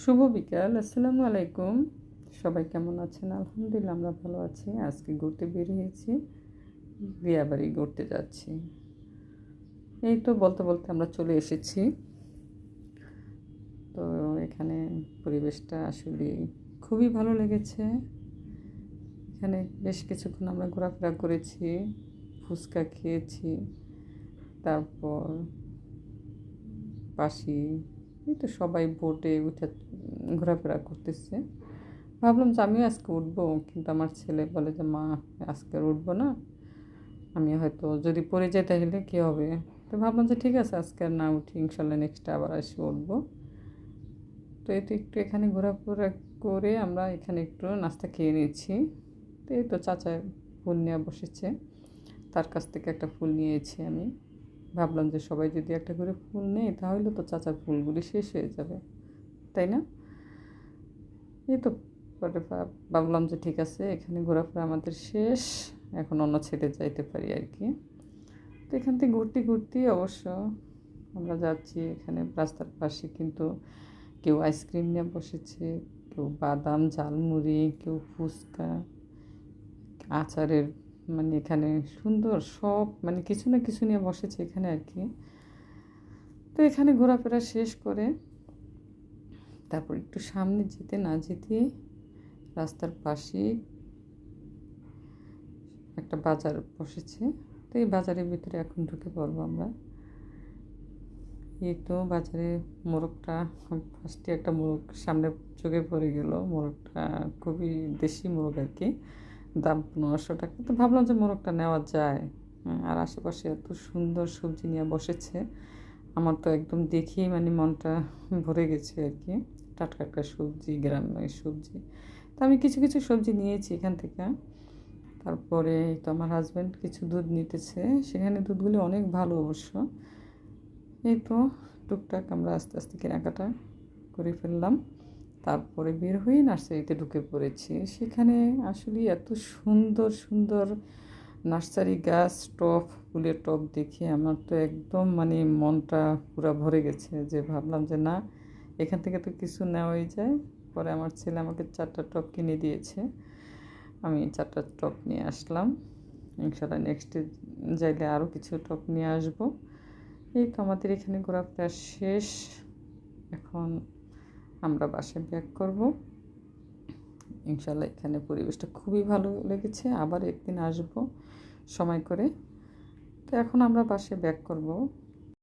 শুভ বিকাল, আসসালামু আলাইকুম। সবাই কেমন আছেন? আলহামদুলিল্লাহ আমরা ভালো আছি। আজকে ঘুরতে বেরিয়েছি, বিয়াবাড়ি ঘুরতে যাচ্ছি। এই তো বলতে বলতে আমরা চলে এসেছি। তো এখানে পরিবেশটা আসলে খুবই ভালো লেগেছে। এখানে বেশ কিছুক্ষণ আমরা ঘোরাফেরা করেছি, ফুচকা খেয়েছি, তারপর পাশি এই তো সবাই বোটে উঠে ঘোরাফেরা করতেছে। ভাবলাম যে আমিও আজকে উঠবো, কিন্তু আমার ছেলে বলে যে মা আজকে আর উঠবো না, আমি হয়তো যদি পড়ে যাই তাহলে কী হবে। তো ভাবলাম যে ঠিক আছে আজকে আর না উঠি, ইনশাল্লাহ নেক্সট আবার এসে উঠবো। তো এই তো একটু এখানে ঘোরাফেরা করে আমরা এখানে একটু নাস্তা খেয়ে নিচ্ছি। তো এই তো চাচা ফুল নিয়ে বসেছে, তার কাছ থেকে একটা ফুল নিয়েছি আমি। ভাবলাম যে সবাই যদি একটা করে ফুল নেয় তাহলে তো চাচার ফুলগুলি শেষ হয়ে যাবে, তাই না? এই তো পরে ভাবলাম যে ঠিক আছে এখানে ঘোরাফেরা আমাদের শেষ, এখন অন্য ছেড়ে যাইতে পারি আর কি। তো এখান থেকে ঘুরতে ঘুরতে অবশ্য আমরা যাচ্ছি, এখানে রাস্তার পাশে কিন্তু কেউ আইসক্রিম নিয়ে বসেছে, কেউ বাদাম ঝালমুড়ি, কেউ ফুচকা, আচারের মানে এখানে সুন্দর সব মানে কিছু না কিছু নিয়ে বসেছে এখানে আর কি। তো এখানে ঘোরাফেরা শেষ করে তারপর একটু সামনে যেতে না যেতে রাস্তার পাশে একটা বাজার বসেছে। তো এই বাজারের ভিতরে এখন ঢুকে পড়বো আমরা। এই তো বাজারে মোরগটা, ফার্স্টে একটা মোরগ সামনে চোখে পড়ে গেল। মোরগটা খুবই দেশি মোরগ আর কি, দাম 1500 টাকা। তো ভাবলাম যে মোরগটা নেওয়া যায়। আর আশেপাশে এত সুন্দর সবজি নিয়ে বসেছে, আমার তো একদম দেখেই মানে মনটা ভরে গেছে আর কি। টাটকা টাটকা সবজি, গ্রামের সবজি। তো আমি কিছু কিছু সবজি নিয়েছি এখান থেকে। তারপরে তো আমার হাজব্যান্ড কিছু দুধ নিতেছে, সেখানে দুধগুলি অনেক ভালো অবশ্য। এই তো টুকটাক আমরা আস্তে আস্তে কেনাকাটা করে ফেললাম। তারপরে বের হয়ে নার্সারিতে ঢুকে পড়েছি। সেখানে আসলে এত সুন্দর সুন্দর নার্সারি গাছ, টব, ফুলের টব দেখে আমার তো একদম মানে মনটা পুরো ভরে গেছে, যে ভাবলাম যে না এখান থেকে তো কিছু নেওয়াই যায়। পরে আমার ছেলে আমাকে 4টা টব কিনে দিয়েছে, আমি 4টা টব নিয়ে আসলাম। ইনশাল্লাহ নেক্সটে যাইলে আরও কিছু টব নিয়ে আসবো। এই তো আমাদের এখানে ঘোরাফেরা শেষ, এখন আমরা বাসায় ব্যাক করব। ইনশাল্লাহ এখানে পরিবেশটা খুবই ভালো লেগেছে, আবার একদিন আসব সময় করে। তো এখন আমরা বাসায় ব্যাক করব।